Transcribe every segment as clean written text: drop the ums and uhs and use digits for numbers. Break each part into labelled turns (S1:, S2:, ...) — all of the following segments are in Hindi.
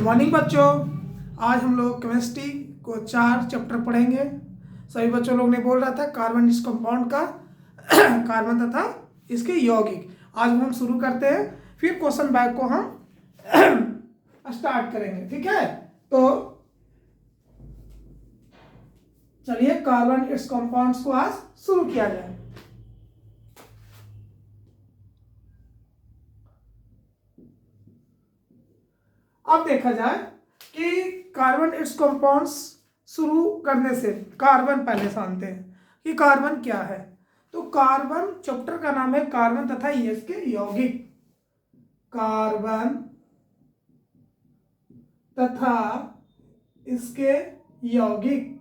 S1: मॉर्निंग बच्चों। आज हम लोग केमिस्ट्री को 4 चैप्टर पढ़ेंगे। सभी बच्चों लोग ने बोल रहा था कार्बन इस कंपाउंड का कार्बन तथा इसके यौगिक। आज हम शुरू करते हैं, फिर क्वेश्चन बैंक को हम स्टार्ट करेंगे। ठीक है, तो चलिए कार्बन इट्स कंपाउंड्स को आज शुरू किया जाए। अब देखा जाए कि कार्बन इट्स कंपाउंड्स शुरू करने से कार्बन पहले जानते हैं कि कार्बन क्या है। तो कार्बन चैप्टर का नाम है कार्बन तथा इसके यौगिक। कार्बन तथा इसके यौगिक।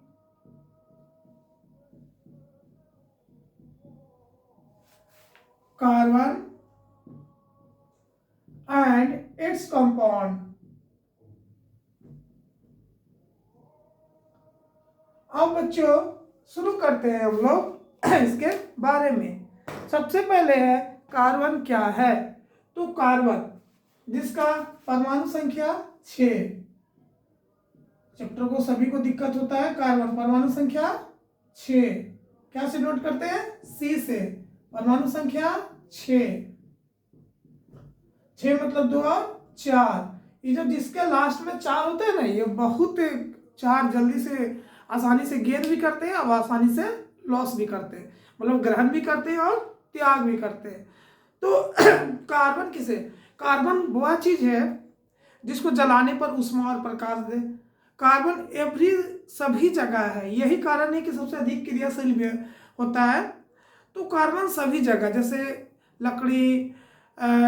S1: Carbon and its compound. अब बच्चों शुरू करते हैं हम लोग इसके बारे में। सबसे पहले है कार्बन क्या है। तो कार्बन जिसका परमाणु संख्या 6, चैप्टर को सभी को दिक्कत होता है। कार्बन परमाणु संख्या 6, क्या से नोट करते हैं? सी से। परमाणु संख्या 6 मतलब 2 और 4। ये जो जिसके लास्ट में 4 होते हैं ना, ये बहुत 4 जल्दी से आसानी से गेन भी करते हैं और आसानी से लॉस भी करते हैं, मतलब ग्रहण भी करते हैं और त्याग भी करते हैं। तो कार्बन किसे? कार्बन वह चीज है जिसको जलाने पर ऊष्मा और प्रकाश दे। कार्बन एवरी सभी जगह है। यही कारण है कि सबसे अधिक क्रियाशील भी होता है। तो कार्बन सभी जगह, जैसे लकड़ी,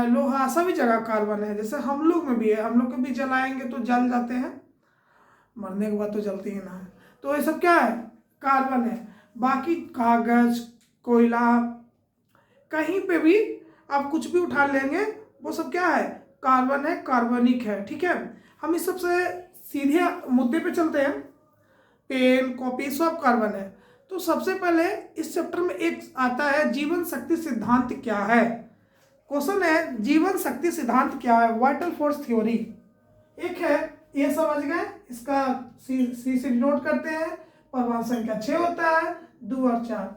S1: लोहा, सभी जगह कार्बन है। जैसे हम लोग में भी है, हम लोग को भी जलाएंगे तो जल जाते हैं, मरने के बाद तो जलती ही ना है। तो ये सब क्या है? कार्बन है। बाकी कागज, कोयला, कहीं पे भी आप कुछ भी उठा लेंगे वो सब क्या है? कार्बन है, कार्बनिक है। ठीक है, हम इस सबसे सीधे मुद्दे पे चलते हैं। पेन, कॉपी सब कार्बन है। तो सबसे पहले इस चैप्टर में एक आता है जीवन शक्ति सिद्धांत क्या है। क्वेश्चन है जीवन शक्ति सिद्धांत क्या है, वाइटल फोर्स थ्योरी। एक है, ये समझ गए, इसका सी से नोट करते हैं। परमाणु संख्या 6 होता है, 2 और 4।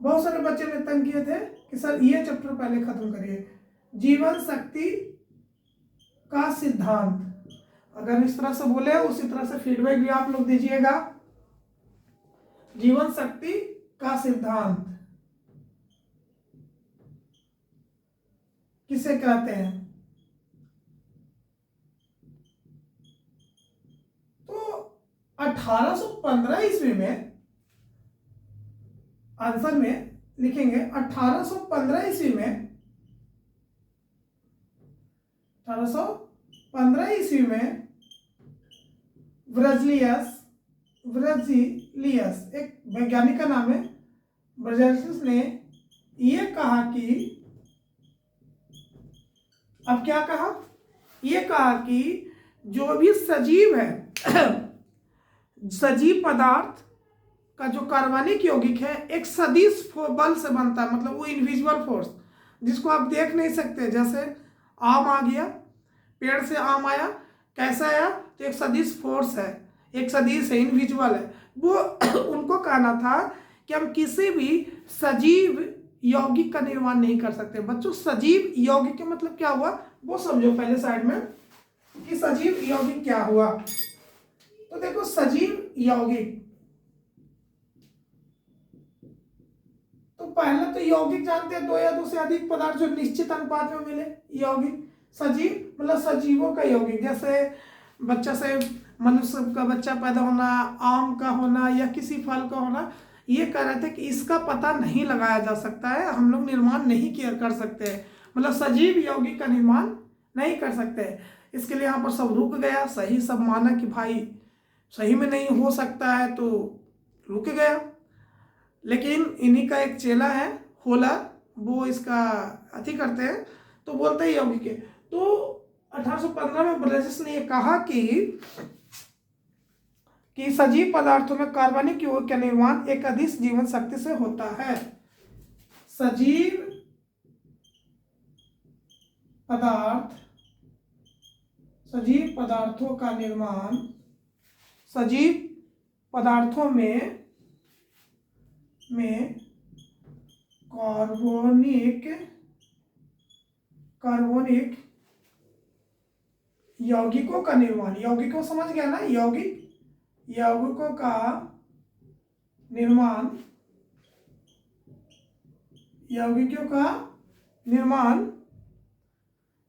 S1: बहुत सारे बच्चे ने तंग किए थे कि सर ये चैप्टर पहले खत्म करिए। जीवन शक्ति का सिद्धांत, अगर इस तरह से बोले उसी तरह से फीडबैक भी आप लोग दीजिएगा। जीवन शक्ति का सिद्धांत किसे कहते हैं? तो 1815 ईस्वी में, आंसर में लिखेंगे 1815 ईस्वी में, 1815 ईस्वी में ब्रजीलियस एक वैज्ञानिक का नाम है। ब्रजीलियस ने ये कहा कि, अब क्या कहा? ये कहा कि जो भी सजीव है सजीव पदार्थ का जो कार्बनिक यौगिक है एक सदिश बल से बनता है, मतलब वो इनविजिबल फोर्स जिसको आप देख नहीं सकते। जैसे आम आ गया, पेड़ से आम आया, कैसा आया? तो एक सदिश फोर्स है, एक सदिश है, इनविजिबल है वो। उनको कहना था कि हम किसी भी सजीव यौगिक का निर्माण नहीं कर सकते। बच्चों सजीव यौगिक का मतलब क्या हुआ वो समझो पहले साइड में, कि सजीव यौगिक क्या हुआ। तो देखो सजीव यौगिक, तो पहले तो यौगिक जानते हैं 2 या 2 से अधिक पदार्थ जो निश्चित अनुपात में मिले, यौगिक। सजीव मतलब सजीवों का यौगिक, जैसे बच्चा से मनुष्य का बच्चा पैदा होना, आम का होना या किसी फल का होना। ये कह रहे थे कि इसका पता नहीं लगाया जा सकता है, हम लोग निर्माण नहीं किया कर सकते, मतलब सजीव यौगिक का निर्माण नहीं कर सकते। इसके लिए यहाँ पर सब रुक गया, सही सब माना कि भाई सही में नहीं हो सकता है, तो रुक गया। लेकिन इन्हीं का एक चेला है होलर, वो इसका अति करते हैं, तो बोलते हैं यौगिक है। तो 1815 में ब्रजेलियस ने यह कहा कि सजीव पदार्थों में कार्बनिक यौगिक का निर्माण एक अधिक जीवन शक्ति से होता है। सजीव पदार्थ सजीव पदार्थों का निर्माण, सजीव पदार्थों में कार्बनिक यौगिकों का निर्माण, यौगिकों समझ गया ना, यौगिकों का निर्माण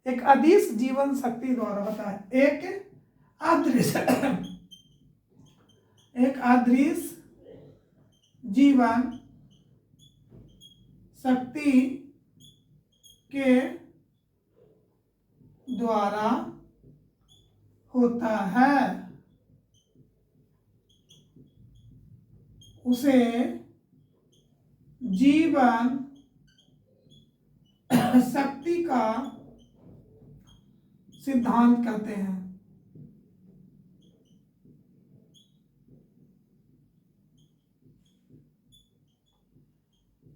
S1: एक अदृश्य जीवन शक्ति द्वारा होता है। एक अदृश्य जीवन शक्ति के द्वारा होता है। उसे जीवन शक्ति का सिद्धांत कहते हैं।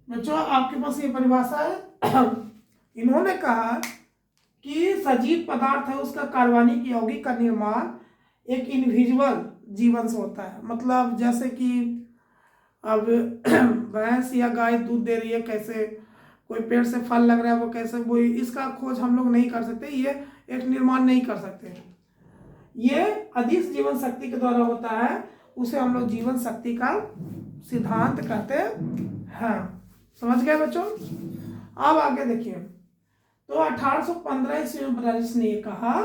S1: बच्चों आपके पास ये परिभाषा है। इन्होंने कहा कि सजीव पदार्थ है उसका कार्बनिक यौगिक का निर्माण एक इनविजिबल जीवन से होता है। मतलब जैसे कि अब भैंस या गाय दूध दे रही है, कैसे कोई पेड़ से फल लग रहा है वो कैसे, वो इसका खोज हम लोग नहीं कर सकते, ये एक निर्माण नहीं कर सकते। ये अदृश्य जीवन शक्ति के द्वारा होता है, उसे हम लोग जीवन शक्ति का सिद्धांत कहते हैं। समझ गए बच्चों? अब आगे देखिए, तो 1815 ईस्वी में ब्राइस ने कहा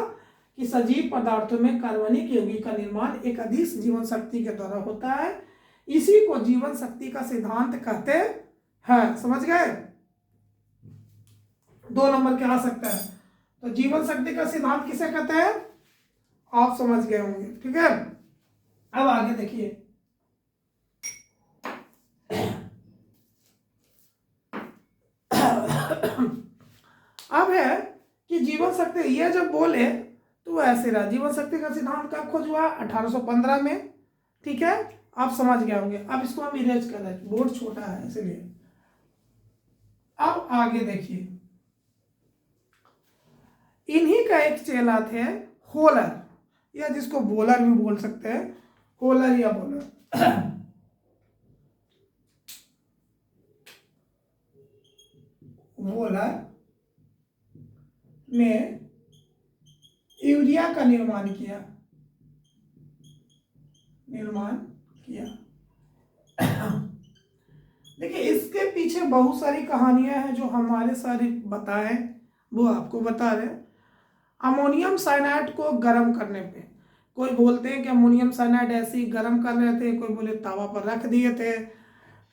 S1: कि सजीव पदार्थों में कार्बनिक यौगिक का निर्माण एक अदृश्य जीवन शक्ति के द्वारा होता है, इसी को जीवन शक्ति का सिद्धांत कहते हैं। समझ गए? 2 नंबर क्या आ सकता है? तो जीवन शक्ति का सिद्धांत किसे कहते हैं आप समझ गए होंगे। ठीक है, अब आगे देखिए, अब है कि जीवन शक्ति, ये जब बोले तो ऐसे रहा। जीवन शक्ति का सिद्धांत कब खोज हुआ? 1815 में। ठीक है, आप समझ गए होंगे। अब इसको हम इरेज कर रहे हैं, बोर्ड छोटा है इसलिए। अब आगे देखिए, इन्हीं का एक चेला थे होलर, या जिसको बोलर भी बोल सकते हैं, होलर या बोलर। वोलर ने यूरिया का निर्माण किया। देखिए, इसके पीछे बहुत सारी कहानियां हैं जो हमारे सारे बताए, वो आपको बता रहे हैं। अमोनियम साइनाइड को गर्म करने पे, कोई बोलते हैं कि अमोनियम साइनाइड ऐसे ही गर्म कर रहे थे, कोई बोले तावा पर रख दिए थे,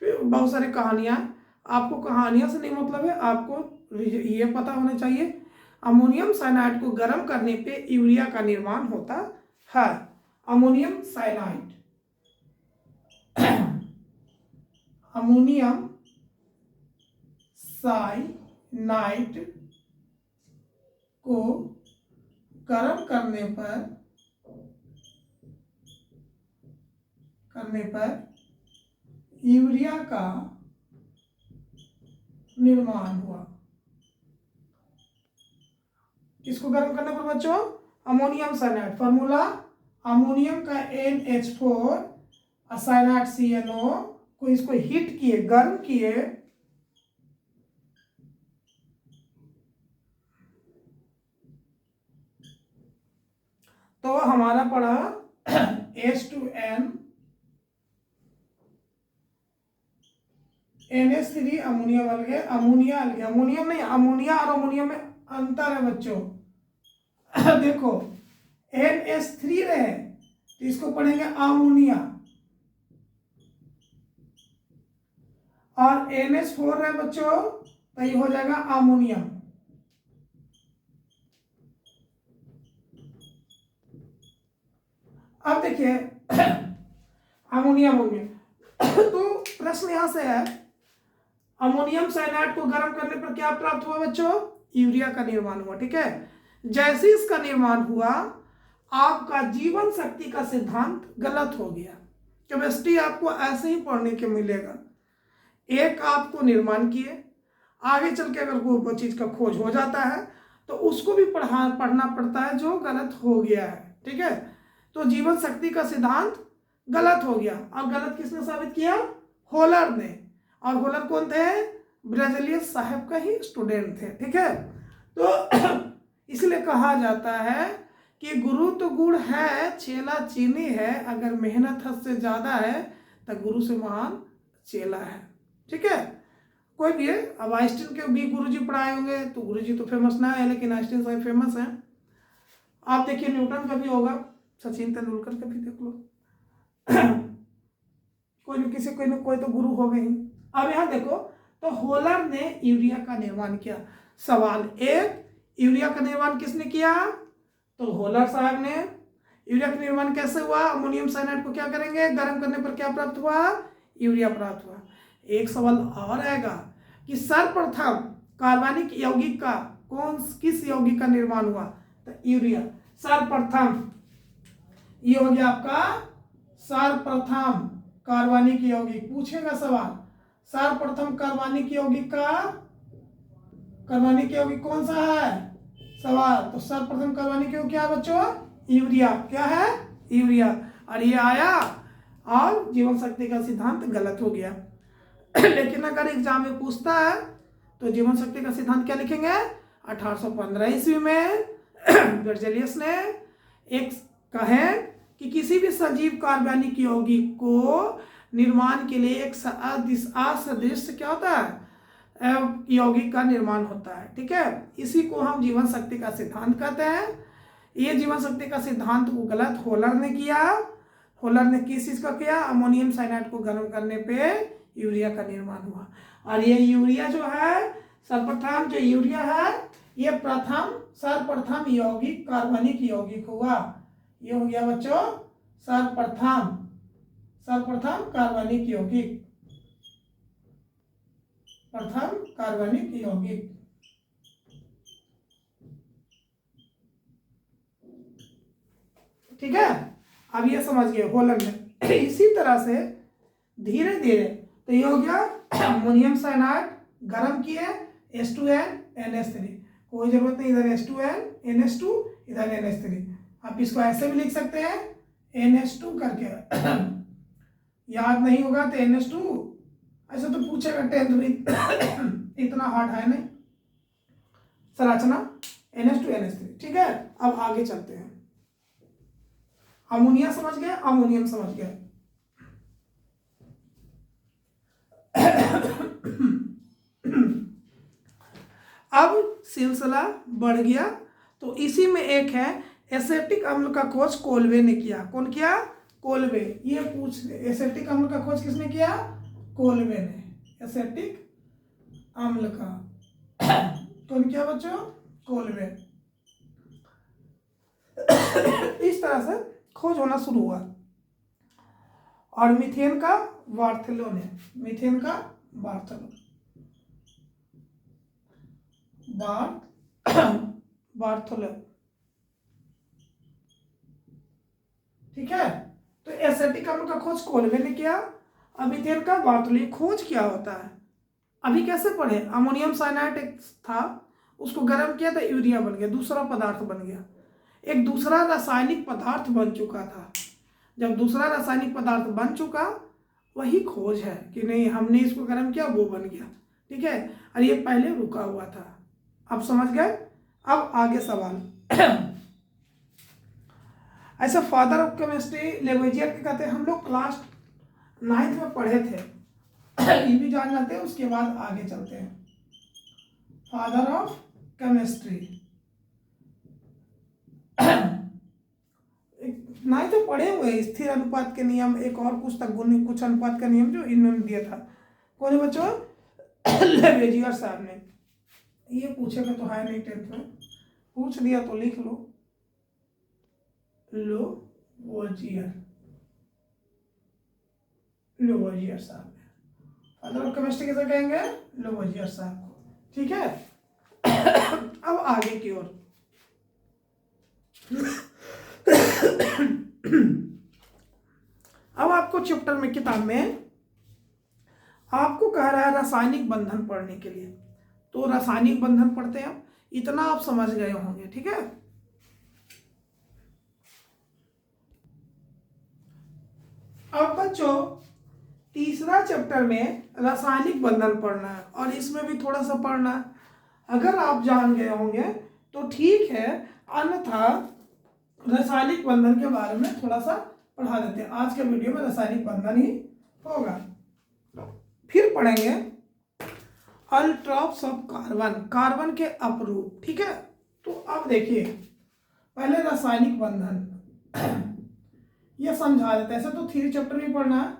S1: फिर बहुत सारी कहानियां। आपको कहानियों से नहीं मतलब है, आपको ये पता होना चाहिए अमोनियम साइनाइड को गर्म करने पे यूरिया का निर्माण होता है। अमोनियम साइनाइड को गर्म करने पर यूरिया का निर्माण हुआ। किसको गर्म करने पर बच्चों? Ammonium cyanide. फॉर्मूला अमोनियम का NH4 साइनाइड CNO को इसको हीट किए, गर्म किए, तो हमारा पड़ा H2N NH3 अमोनियम अलगे, अमोनिया अलगे, अमोनियम नहीं, अमोनिया और अमोनियम में अंतर है बच्चों। देखो NH3 रहे तो इसको पढ़ेंगे अमोनिया, और NH4 रहे बच्चों तो ये हो जाएगा अमोनियम। अब देखिए अमोनियम तो प्रश्न यहां से है, अमोनियम साइनाइड को गर्म करने पर क्या प्राप्त हुआ बच्चों? यूरिया का निर्माण हुआ। ठीक है, जैसे इसका निर्माण हुआ आपका जीवन शक्ति का सिद्धांत गलत हो गया। केमिस्ट्री आपको ऐसे ही पढ़ने के मिलेगा, एक आपको निर्माण किए, आगे चल के अगर कोई चीज का खोज हो जाता है तो उसको भी पढ़ना पड़ता है जो गलत हो गया है। ठीक है, तो जीवन शक्ति का सिद्धांत गलत हो गया। और गलत किसने साबित किया? होलर ने। और होलर कौन थे? ब्राजीलियन साहब का ही स्टूडेंट थे। ठीक है, तो इसलिए कहा जाता है कि गुरु तो गुड़ है, चेला चीनी है, अगर मेहनत हद से ज्यादा है तो गुरु से महान चेला है। ठीक है, कोई भी है। अब आइंस्टीन के भी गुरुजी पढ़ाए होंगे, तो गुरुजी तो फेमस ना है, लेकिन आइंस्टीन साहब फेमस है। आप देखिए न्यूटन का भी होगा, सचिन तेंदुलकर का भी देख लो। कोई न किसी कोई न कोई तो गुरु हो गए ही। अब यहाँ देखो, तो होलर ने यूरिया का निर्माण किया। सवाल एक, यूरिया का निर्माण किसने किया? तो होलर साहब ने। यूरिया का निर्माण कैसे हुआ? अमोनियम साइनाइड को क्या करेंगे, गर्म करने पर क्या प्राप्त हुआ? यूरिया प्राप्त हुआ। एक सवाल और आएगा कि सर्वप्रथम कार्बनिक यौगिक का किस यौगिक का निर्माण हुआ? तो यूरिया। सर्वप्रथम, ये हो गया आपका सर्वप्रथम कार्बनिक यौगिक। पूछेगा सवाल, सर्वप्रथम कार्बनिक यौगिक कौन सा है? सवाल। तो सर्वप्रथम कार्बनिक यौगिक क्या है बच्चों? यूरिया। क्या है? यूरिया। और ये आया और जीवन शक्ति का सिद्धांत गलत हो गया। लेकिन अगर एग्जाम में पूछता है तो जीवन शक्ति का सिद्धांत क्या लिखेंगे? 1815 ईस्वी में बेrzelius ने एक कहे कि किसी भी सजीव कार्बनिक यौगिक को निर्माण के लिए एक असदृश क्या होता है? यौगिक का निर्माण होता है। ठीक है, इसी को हम जीवन शक्ति का सिद्धांत कहते हैं। ये जीवन शक्ति का सिद्धांत को गलत होलर ने किया। होलर ने किस चीज का किया? अमोनियम साइनाइड को गर्म करने पे यूरिया का निर्माण हुआ। और ये यूरिया जो है, सर्वप्रथम जो यूरिया है, ये सर्वप्रथम यौगिक कार्बनिक यौगिक हुआ। ये हो गया बच्चों सर्वप्रथम कार्बनिक यौगिक, प्रथम कार्बनिक यौगिक। ठीक है, अब ये समझ गए होलर में। इसी तरह से धीरे धीरे तो ये हो गया अमोनियम साइनाइड गर्म किए, H2N NH3, कोई जरूरत नहीं, इधर H2N NH2, इधर NH3। आप इसको ऐसे भी लिख सकते हैं NH2 करके। याद नहीं होगा तो NH2 ऐसे तो पूछेगा 10th में, इतना हार्ड है नहीं संरचना। NH2 NH3। ठीक है, अब आगे चलते हैं। अमोनिया समझ गए, अमोनियम समझ गए। अब सिलसिला बढ़ गया, तो इसी में एक है एसेटिक अम्ल का खोज कोलवे ने किया। कौन किया? कोलवे। ये पूछ, एसेटिक अम्ल का खोज किसने किया? कोलवे ने। एसेटिक अम्ल का कौन किया बच्चों? कोलवे। इस तरह से खोज होना शुरू हुआ। और मीथेन का बार्थेलो ने, मीथेन का बार्थेलो। ठीक है, तो एसेटिक अम्ल का खोज कोलवे ने किया। अब मीथेन का बार्थेलो। खोज क्या होता है अभी कैसे पढ़े? अमोनियम साइनाइड एक था, उसको गर्म किया तो यूरिया बन गया, दूसरा पदार्थ बन गया। एक दूसरा रासायनिक पदार्थ बन चुका था। जब दूसरा रासायनिक पदार्थ बन चुका, वही खोज है कि नहीं हमने इसको गर्म किया वो बन गया। ठीक है, और ये पहले रुका हुआ था। अब समझ गए? अब आगे सवाल। ऐसा फादर ऑफ केमिस्ट्री लेवोइजियर के कहते हैं, हम लोग क्लास 9th में पढ़े थे। ये भी जान जाते हैं, उसके बाद आगे चलते हैं। फादर ऑफ केमिस्ट्री 9th में पढ़े हुए। स्थिर अनुपात के नियम, एक और कुछ तक कुछ अनुपात का नियम जो इन्होंने दिया था। कौन बच्चों? लेवेजियर साहब ने। ये पूछेगा तो है नहीं 10th में, पूछ दिया तो लिख लो, लेवोजियर साहब ने। फादर ऑफ केमिस्ट्री कैसे कहेंगे? लेवोजियर साहब को। ठीक है, अब आगे की ओर। अब आपको चैप्टर में, किताब में आपको कह रहा है रासायनिक बंधन पढ़ने के लिए, तो रासायनिक बंधन पढ़ते हैं। इतना आप समझ गए होंगे, ठीक है। अब बच्चों तीसरा चैप्टर में रासायनिक बंधन पढ़ना है और इसमें भी थोड़ा सा पढ़ना है। अगर आप जान गए होंगे तो ठीक है, अन्यथा रासायनिक बंधन के बारे में थोड़ा सा पढ़ा देते हैं। आज के वीडियो में रासायनिक बंधन ही होगा। फिर पढ़ेंगे अल्ट्रॉप्स ऑफ कार्बन, कार्बन के अपरूप, ठीक है। तो अब देखिए पहले रासायनिक बंधन ये समझा देते हैं। ऐसे तो 3 चैप्टर ही पढ़ना है।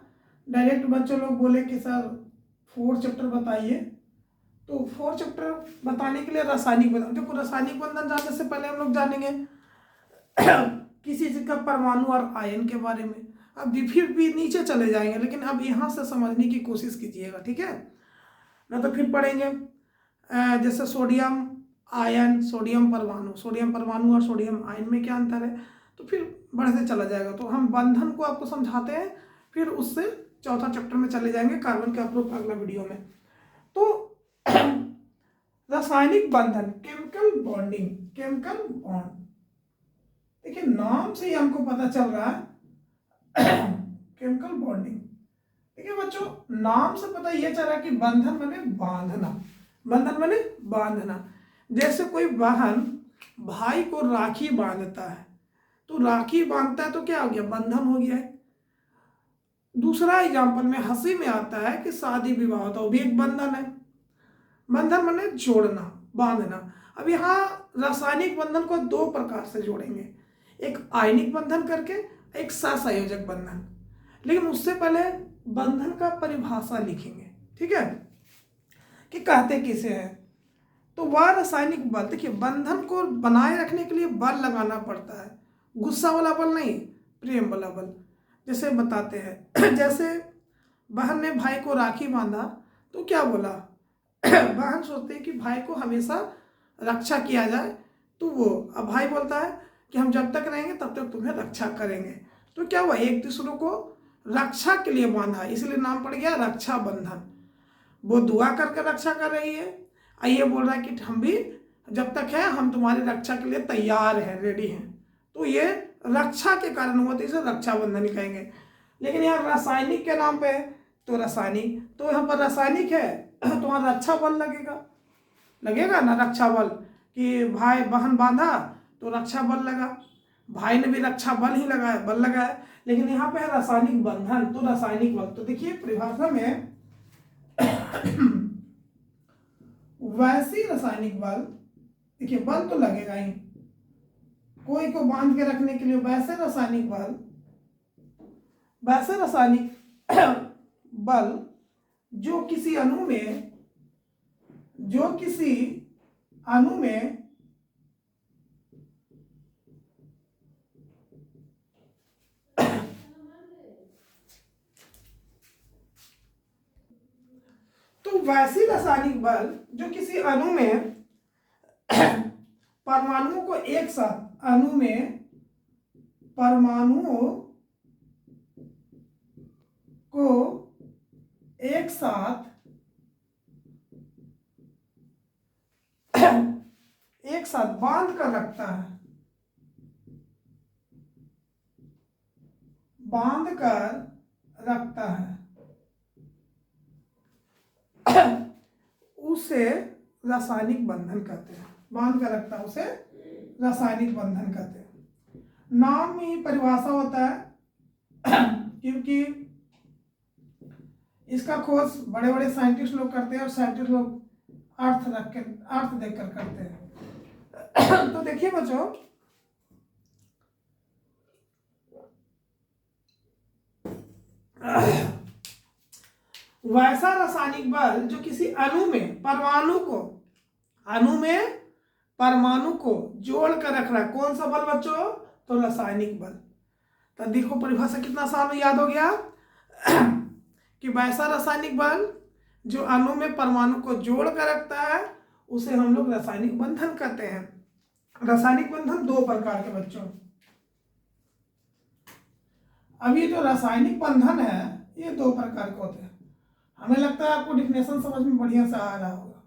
S1: डायरेक्ट बच्चे लोग बोले कि सर 4 चैप्टर बताइए, तो 4 चैप्टर बताने के लिए रासायनिक बंधन, देखो रासायनिक बंधन जानने से पहले हम लोग जानेंगे किसी चीज का परमाणु और आयन के बारे में। अब फिर भी नीचे चले जाएंगे, लेकिन अब यहाँ से समझने की कोशिश कीजिएगा, ठीक है ना। तो फिर पढ़ेंगे जैसे सोडियम आयन, सोडियम परमाणु और सोडियम आयन में क्या अंतर है, तो फिर बढ़ते चला जाएगा। तो हम बंधन को आपको समझाते हैं, फिर उससे चौथा चैप्टर में चले जाएंगे कार्बन के अपरूप अगला वीडियो में। तो रासायनिक बंधन, केमिकल बॉन्डिंग, केमिकल बॉन्ड, देखिए नाम से ही हमको पता चल रहा है केमिकल बॉन्डिंग। देखिए बच्चों नाम से पता यह चल रहा है कि बंधन माने बांधना, बंधन माने बांधना। जैसे कोई बहन भाई को राखी बांधता है, तो राखी बांधता है तो क्या हो गया, बंधन हो गया है। दूसरा एग्जाम्पल में हंसी में आता है कि शादी विवाह होता है, वो भी एक बंधन है। बंधन माने जोड़ना, बांधना। अब यहाँ रासायनिक बंधन को 2 प्रकार से जोड़ेंगे, एक आयनिक बंधन करके, एक सहसंयोजक बंधन। लेकिन उससे पहले बंधन का परिभाषा लिखेंगे, ठीक है, कि कहते किसे हैं। तो वह रासायनिक बल, देखिए बंधन को बनाए रखने के लिए बल लगाना पड़ता है, गुस्सा वाला बल नहीं, प्रेम वाला बल। जैसे बताते हैं जैसे बहन ने भाई को राखी बांधा तो क्या बोला बहन सोचते हैं कि भाई को हमेशा रक्षा किया जाए, तो वो अब भाई बोलता है कि हम जब तक रहेंगे तब तक तुम्हें रक्षा करेंगे। तो क्या हुआ, एक दूसरे को रक्षा के लिए बांधा, इसलिए नाम पड़ गया रक्षा बंधन। वो दुआ करके रक्षा कर रही है, ये बोल रहा है कि हम भी जब तक है हम तुम्हारी रक्षा के लिए तैयार हैं, रेडी हैं। तो ये रक्षा के कारण हुआ, तो इसे रक्षा बंधन कहेंगे। लेकिन यहाँ रासायनिक के नाम पे है तो रासायनिक, तो यहाँ पर रासायनिक है तो वहाँ रक्षा बल लगेगा ना, रक्षा बल, कि भाई बहन बांधा तो रक्षा बल लगा, भाई ने भी रक्षा बल ही लगाया, बल लगाया। लेकिन यहाँ पे है रासायनिक बंधन, तो रासायनिक बल। तो देखिए परिभाषा में वैसी रासायनिक बल, देखिए बल तो लगेगा ही, कोई को बांध के रखने के लिए वैसे रासायनिक बल, वैसे रासायनिक बल जो किसी अणु में तो वैसी रासायनिक बल जो किसी अणु में परमाणुओं को एक साथ, अणु में परमाणुओं को एक साथ बांध कर रखता है, बांध कर रखता है उसे रासायनिक बंधन कहते हैं। बांध कर रखता है उसे रासायनिक बंधन कहते हैं। नाम में ही परिभाषा होता है क्योंकि इसका खोज बड़े बड़े साइंटिस्ट लोग करते हैं और साइंटिस्ट लोग अर्थ देखकर करते हैं। तो देखिए बच्चों वैसा रासायनिक बल जो किसी अणु में परमाणु को जोड़ कर रख रहा है, कौन सा बल बच्चों, तो रासायनिक बल। तो देखो परिभाषा कितना आसान में याद हो गया कि वैसा रासायनिक बल जो अणु में परमाणु को जोड़ कर रखता है उसे हम लोग रासायनिक बंधन कहते हैं। रासायनिक बंधन 2 प्रकार के बच्चों। अब ये जो रासायनिक बंधन है ये 2 प्रकार के होते हैं। हमें लगता है आपको डिफिनेशन समझ में बढ़िया से आ रहा होगा।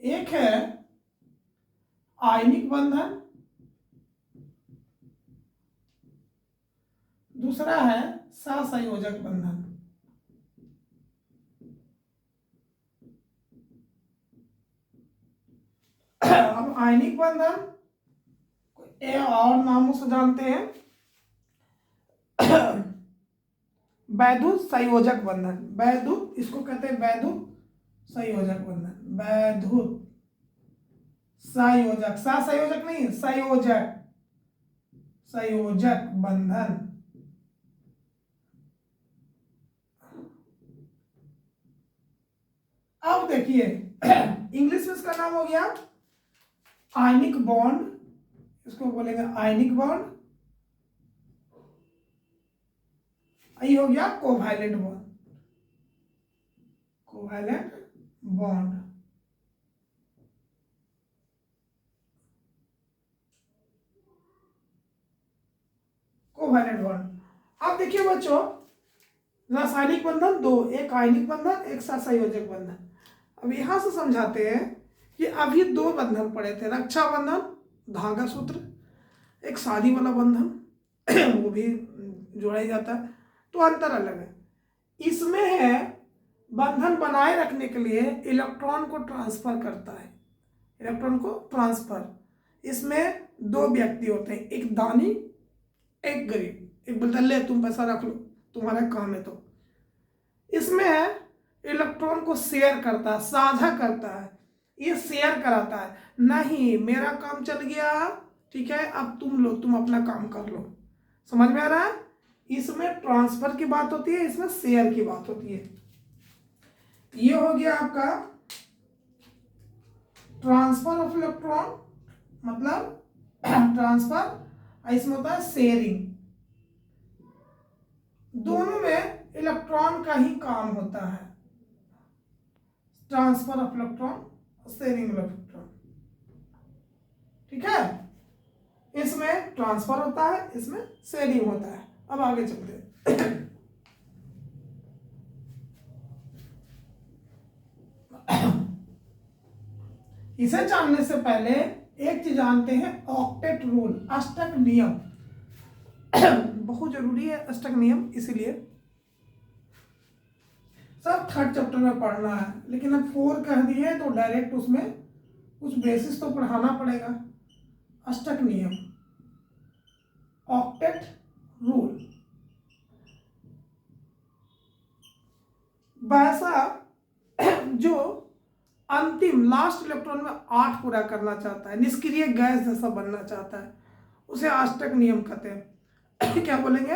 S1: एक है आयनिक बंधन, दूसरा है सहसंयोजक बंधन। अब आयनिक बंधन और नामों से जानते हैं, वैद्युत संयोजक बंधन। वैद्युत, इसको कहते हैं वैद्युत संयोजक बंधन। वैद्युत संयोजक, सहसंयोजक नहीं, संयोजक, संयोजक बंधन। अब देखिए इंग्लिश में इसका नाम हो गया आयनिक बॉन्ड, इसको बोलेंगे आयनिक बॉन्ड। ये हो गया covalent bond, covalent bond. Covalent bond. अब देखिए बच्चों, रासायनिक बंधन दो, एक आयनिक बंधन, एक सहसंयोजक बंधन। अब यहां से समझाते हैं कि अभी दो बंधन पड़े थे, रक्षा बंधन, धागा सूत्र, एक शादी वाला बंधन वो भी जोड़ा ही जाता है, तो अंतर अलग है। इसमें है बंधन बनाए रखने के लिए इलेक्ट्रॉन को ट्रांसफर करता है, इलेक्ट्रॉन को ट्रांसफर। इसमें दो व्यक्ति होते हैं, एक दानी एक गरीब। एक बोलता है ले तुम पैसा रख लो, तुम्हारा काम है। तो इसमें है इलेक्ट्रॉन को शेयर करता है, साझा करता है, ये शेयर कराता है, नहीं मेरा काम चल गया, ठीक है अब तुम लो, तुम अपना काम कर लो। समझ में आ रहा है? इसमें ट्रांसफर की बात होती है, इसमें शेयर की बात होती है। ये हो गया आपका ट्रांसफर ऑफ इलेक्ट्रॉन, मतलब ट्रांसफर, इसमें होता है शेयरिंग। दोनों में इलेक्ट्रॉन का ही काम होता है, transfer of electron, sharing electron, ठीक है। इसमें ट्रांसफर होता है, इसमें शेयरिंग होता है। अब आगे चलते हैं। इसे जानने से पहले एक चीज जानते हैं, ऑक्टेट रूल, अष्टक नियम। बहुत जरूरी है अष्टक नियम, इसीलिए सब थर्ड चैप्टर में पढ़ना है, लेकिन अब 4 कह दिए तो डायरेक्ट उसमें कुछ बेसिस तो पढ़ाना पड़ेगा। अष्टक नियम, ऑक्टेट रूल, वैसा जो अंतिम लास्ट इलेक्ट्रॉन में 8 पूरा करना चाहता है, निष्क्रिय गैस जैसा बनना चाहता है, उसे अष्टक नियम कहते हैं। क्या बोलेंगे?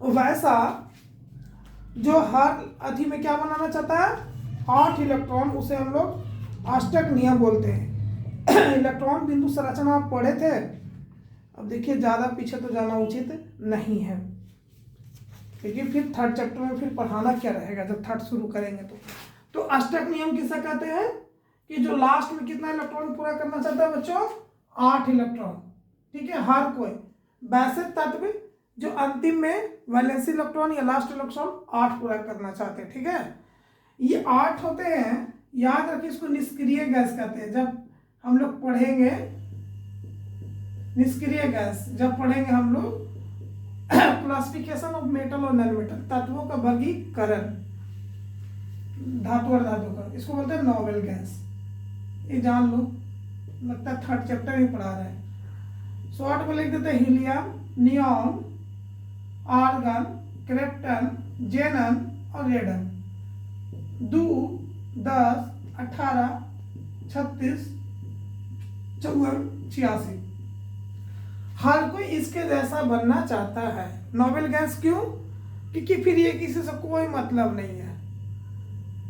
S1: वैसा जो हर अथी में क्या बनाना चाहता है, 8 इलेक्ट्रॉन, उसे हम लोग अष्टक नियम बोलते हैं। इलेक्ट्रॉन बिंदु संरचना आप पढ़े थे, अब देखिए ज़्यादा पीछे तो जाना उचित नहीं है, क्योंकि फिर थर्ड चैप्टर में फिर पढ़ाना क्या रहेगा जब थर्ड शुरू करेंगे। तो अष्टक नियम किसे कहते हैं कि जो लास्ट में कितना इलेक्ट्रॉन पूरा करना चाहता है बच्चों, 8 इलेक्ट्रॉन, ठीक है। हर कोई वैसे तत्व जो अंतिम में वैलेंसी इलेक्ट्रॉन या लास्ट इलेक्ट्रॉन 8 पूरा करना चाहते हैं, ठीक है। ये 8 होते हैं, याद रखिए इसको निष्क्रिय गैस कहते हैं। जब हम लोग पढ़ेंगे निष्क्रिय गैस, जब पढ़ेंगे हम लोग क्लासिफिकेशन ऑफ मेटल और नॉन मेटल, तत्वों का वर्गीकरण, धातु और धातु का, इसको बोलते हैं नोबेल गैस। ये जान लो, लगता है थर्ड चैप्टर ही पढ़ा रहे हैं। शॉर्ट में लिख देते हैं हीलियम, नियॉन, आर्गन, क्रिप्टन, जेनन और रेडन। 2, 10, 18, 36, 54, 86। हर कोई इसके जैसा बनना चाहता है। नोबेल गैस क्यों? क्योंकि फिर ये किसी से कोई मतलब नहीं है,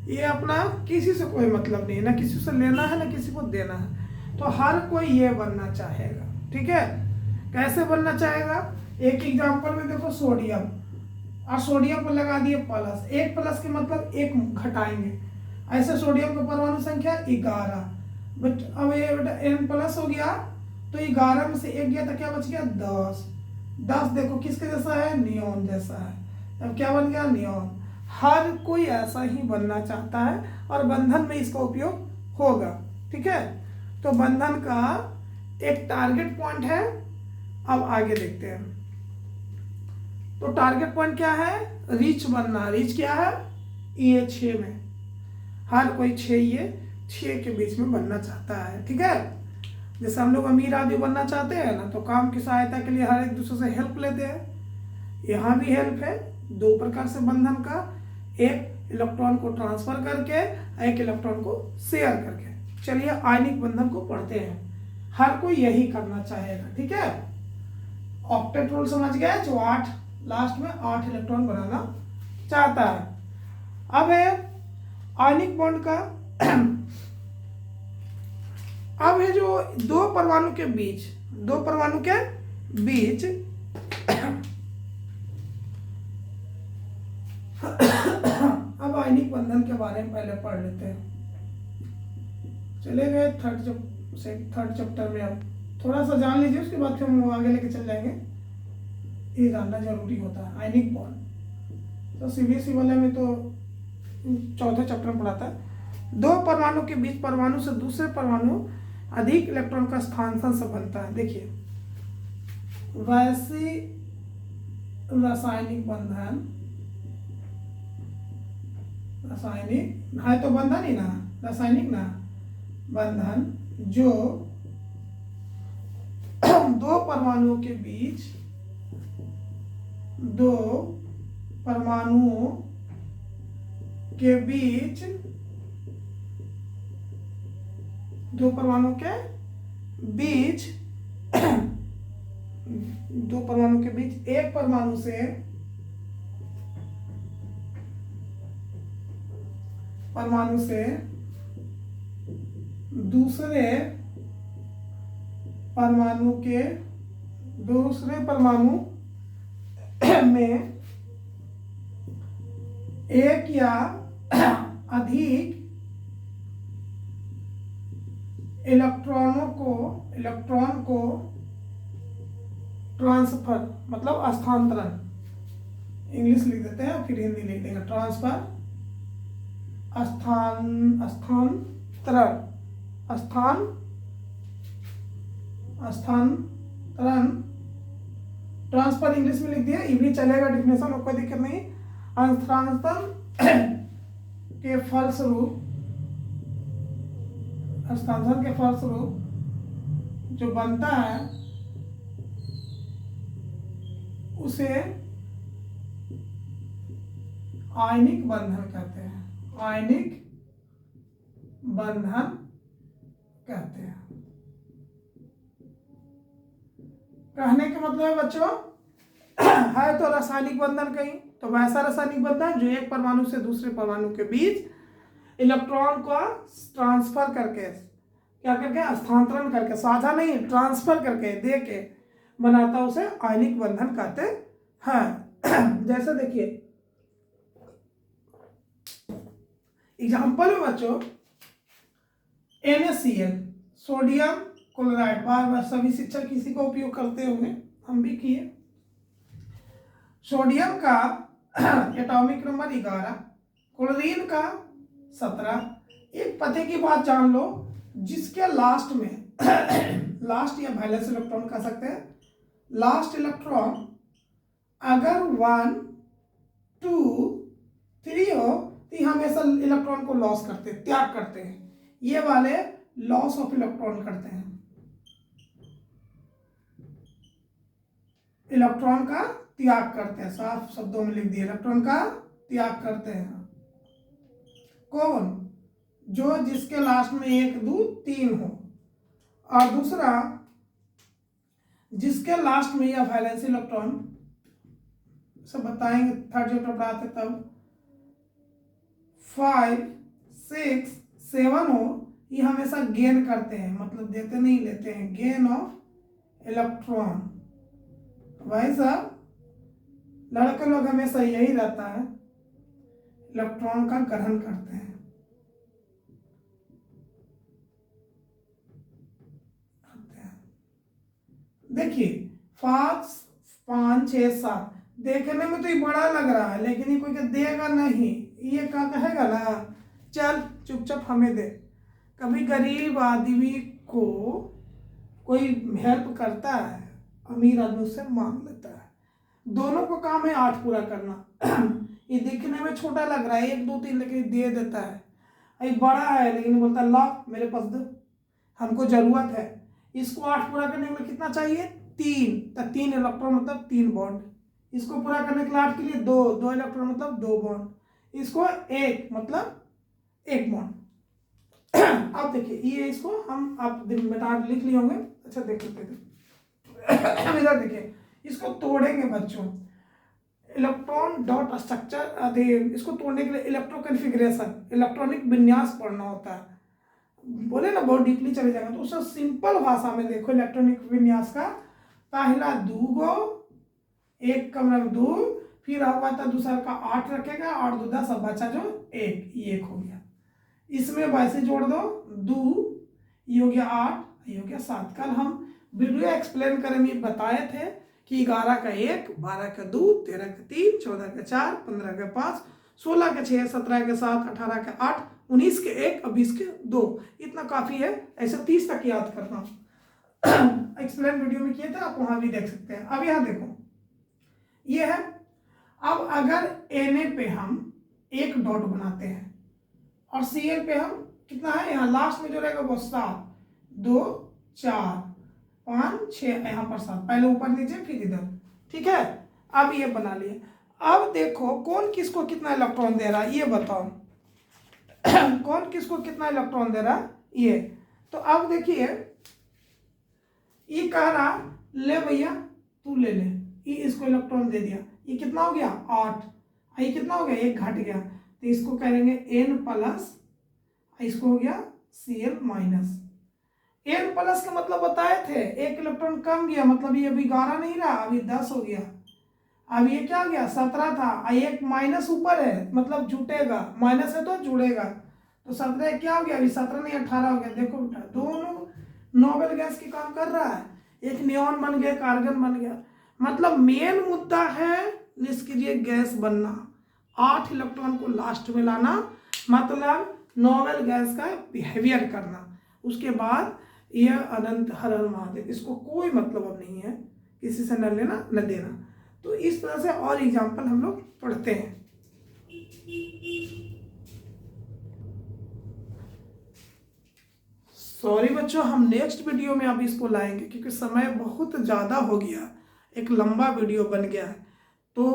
S1: ये अपना किसी से कोई मतलब नहीं है, ना किसी से लेना है ना किसी को देना है। तो हर कोई ये बनना चाहेगा, ठीक है। कैसे बनना चाहेगा? एक एग्जांपल में देखो, सोडियम, और सोडियम पर लगा दिए प्लस, एक प्लस के मतलब एक घटाएंगे, ऐसे सोडियम का परमाणु संख्या 11। बट अब ये बेटा n प्लस हो गया, तो 11 में से 1 गया तो क्या बच गया? 10। 10 देखो किसके जैसा है? नियॉन जैसा है। अब क्या बन गया? नियॉन। हर कोई ऐसा ही बनना चाहता है और बंधन में इसका उपयोग होगा। ठीक है, तो बंधन का एक टारगेट पॉइंट है। अब आगे देखते हैं। तो टारगेट पॉइंट क्या है? रिच बनना। रिच क्या है? ये 6 में, हर कोई 6 ये 6 के बीच में बनना चाहता है। ठीक है, जैसे हम लोग अमीर आदमी बनना चाहते हैं ना, तो काम की सहायता के लिए हर एक दूसरे से हेल्प लेते हैं। यहाँ भी हेल्प है 2 प्रकार से बंधन का, एक इलेक्ट्रॉन को ट्रांसफर करके, एक इलेक्ट्रॉन को शेयर करके। चलिए आयनिक बंधन को पढ़ते हैं। हर कोई यही करना चाहेगा। ठीक है, ऑक्टेट रूल समझ गए, जो 8 लास्ट में 8 इलेक्ट्रॉन बनाना चाहता है। अब है आयनिक बॉन्ड का अब है जो 2 परमाणु के बीच अब आयनिक बंधन के बारे में पहले पढ़ लेते हैं। चले गए थर्ड चैप्टर में। अब थोड़ा सा जान लीजिए, उसके बाद फिर हम आगे लेके चल जाएंगे। ये जानना जरूरी होता है आयनिक बॉन्ड। तो सीबीएसई वाले में तो 4थे चैप्टर में पढ़ाता है। 2 परमाणु के बीच परमाणु से दूसरे परमाणु अधिक इलेक्ट्रॉन का स्थानांतरण से बनता है। देखिए, वैसे रासायनिक बंधन, रासायनिक है तो बंधन ही ना, रासायनिक ना बंधन, जो 2 परमाणुओं के बीच 2 परमाणुओं के बीच 2 परमाणुओं के बीच 2 परमाणु के बीच एक परमाणु से दूसरे परमाणु में एक या अधिक इलेक्ट्रॉन को ट्रांसफर, मतलब स्थानांतरण, इंग्लिश लिख देते हैं फिर हिंदी लिख देंगे, ट्रांसफर, स्थानांतरण, ट्रांसफर इंग्लिश में लिख दिया, ये भी चलेगा, डिफिनेशन में कोई दिक्कत नहीं। स्थानांतरण के फलस्वरूप जो बनता है उसे आयनिक बंधन कहते हैं। आयनिक बंधन कहते हैं। कहने का मतलब है बच्चों, है तो रासायनिक बंधन कहीं, तो वैसा रासायनिक बंधन जो एक परमाणु से दूसरे परमाणु के बीच इलेक्ट्रॉन को ट्रांसफर करके, क्या करके, स्थानांतरण करके, साझा नहीं, ट्रांसफर करके, दे के बनाता, उसे आयनिक बंधन कहते हैं। जैसे देखिए एग्जाम्पल में बच्चों, NaCl, सोडियम क्लोराइड, बार बार सभी शिक्षक किसी का उपयोग करते होंगे, हम भी किए। सोडियम का एटॉमिक नंबर 11, क्लोरीन का 17। एक पते की बात जान लो, जिसके लास्ट में लास्ट या वैलेंस इलेक्ट्रॉन कह सकते हैं, लास्ट इलेक्ट्रॉन अगर 1, 2, 3 हो तो हमेशा इलेक्ट्रॉन को लॉस करते हैं, त्याग करते हैं। ये वाले लॉस ऑफ इलेक्ट्रॉन करते हैं, इलेक्ट्रॉन का त्याग करते हैं। साफ शब्दों में लिख दिए, इलेक्ट्रॉन का त्याग करते हैं। कौन? जो जिसके लास्ट में 1, 2, 3 हो, और दूसरा जिसके लास्ट में या वैलेंस इलेक्ट्रॉन, सब बताएंगे थर्ड चैप्टर पढ़ाते तब, 5, 6, 7 हो, ये हमेशा गेन करते हैं, मतलब देते नहीं लेते हैं, गेन ऑफ इलेक्ट्रॉन। भाई साहब, लड़के लोग हमेशा यही रहता है, इलेक्ट्रॉन का ग्रहण करते हैं। देखिए 5, 5, 6, 7, देखने में तो ये बड़ा लग रहा है, लेकिन ये कोई देगा नहीं, ये क्या कहेगा ना चल चुपचाप हमें दे। कभी गरीब आदमी को कोई हेल्प करता है, अमीर आदमी उससे मांग लेता है। दोनों को काम है 8 पूरा करना। ये दिखने में छोटा लग रहा है 1 2 3, लेकिन दे देता है। ये बड़ा है लेकिन बोलता है ला मेरे पास दो, हमको जरूरत है। इसको 8 पूरा करने के लिए कितना चाहिए 3, तो 3 इलेक्ट्रॉन मतलब 3 बॉन्ड। इसको पूरा करने के लिए 8 के लिए 2 इलेक्ट्रॉन मतलब 2 बॉन्ड। इसको 1 मतलब 1 बॉन्ड। अब देखिए ये इसको हम आप बता लिख लिए होंगे। अच्छा देख लेते थे। इधर देखिए इसको तोड़ेंगे बच्चों, इलेक्ट्रॉन डॉट स्ट्रक्चर, इसको तोड़ने के लिए इलेक्ट्रो कन्फिग्रेशन, इलेक्ट्रॉनिक विन्यास पढ़ना होता है। बोले ना बहुत डीपली चले जाएगा, तो उससे सिंपल भाषा में देखो इलेक्ट्रॉनिक विन्यास का। पहला 2 गो, 1 कम रख 2, फिर होगा तो दूसरा का 8 रखेगा, 8 2 10, अब बचा जो 1, ये 1 हो गया। इसमें वैसे जोड़ दो 2, ये हो गया 8, ये हो गया 7। कल हम वीडियो एक्सप्लेन करें में बताए थे कि 11 का 1, 12 का 2, 13 का 3, 14 का 4, 15 का 5, 16 का 6, 17 का 7, 18 का 8, 19 के 1 और 20 के 2, इतना काफ़ी है। ऐसे 30 तक याद करना। एक्सप्लेन वीडियो में किए थे, आप वहाँ भी देख सकते हैं। अब यहाँ देखो ये है। अब अगर Na पे हम 1 डॉट बनाते हैं और Cl पे हम कितना है, यहाँ लास्ट में जो रहेगा वो 7, 2 4 5 6, यहाँ पर 7, पहले ऊपर नीचे फिर इधर, ठीक है। अब ये बना लिए। अब देखो कौन किसको कितना इलेक्ट्रॉन दे रहा है ये बताओ। कौन किसको कितना इलेक्ट्रॉन दे रहा है ये। तो अब देखिए ये कह रहा ले भैया तू ले ले, ये इसको इलेक्ट्रॉन दे दिया। ये कितना हो गया 8, ये कितना हो गया 1 घट गया, तो इसको कहेंगे N+, इसको हो गया Cl-। N+ का मतलब बताए थे 1 इलेक्ट्रॉन कम गया, मतलब ये अभी 11 नहीं रहा, अभी 10 हो गया। अब ये क्या हो गया 17 था, 1 माइनस ऊपर है मतलब जुटेगा, माइनस है तो जुड़ेगा, तो 17 क्या हो गया, अभी 17 नहीं 18 हो गया। देखो बेटा दोनों नोबेल गैस की काम कर रहा है, एक नियॉन बन गया, कार्बन बन गया। मतलब मेन मुद्दा है निष्क्रिय गैस बनना, 8 इलेक्ट्रॉन को लास्ट में लाना, मतलब नोबेल गैस का बिहेवियर करना। उसके बाद यह अनंत हर हर महादेव, इसको कोई मतलब अब नहीं है किसी से न लेना न देना। तो इस तरह से और एग्जाम्पल हम लोग पढ़ते हैं। सॉरी बच्चों, हम नेक्स्ट वीडियो में अब इसको लाएंगे क्योंकि समय बहुत ज़्यादा हो गया, एक लंबा वीडियो बन गया है। तो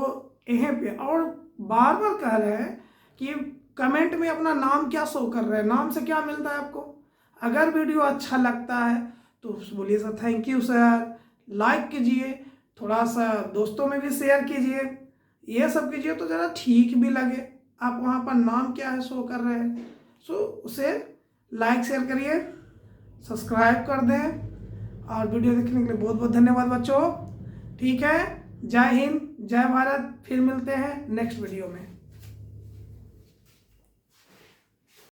S1: यहीं पे और बार बार कह रहे हैं कि कमेंट में अपना नाम क्या शो कर रहे हैं, नाम से क्या मिलता है आपको। अगर वीडियो अच्छा लगता है तो बोलिए sir thank you sir, like कीजिए, थोड़ा सा दोस्तों में भी शेयर कीजिए, ये सब कीजिए तो ज़रा ठीक भी लगे। आप वहाँ पर नाम क्या है शो कर रहे हैं, सो उसे लाइक शेयर करिए, सब्सक्राइब कर दें। और वीडियो देखने के लिए बहुत बहुत धन्यवाद बच्चों। ठीक है, जय हिंद जय भारत, फिर मिलते हैं नेक्स्ट वीडियो में।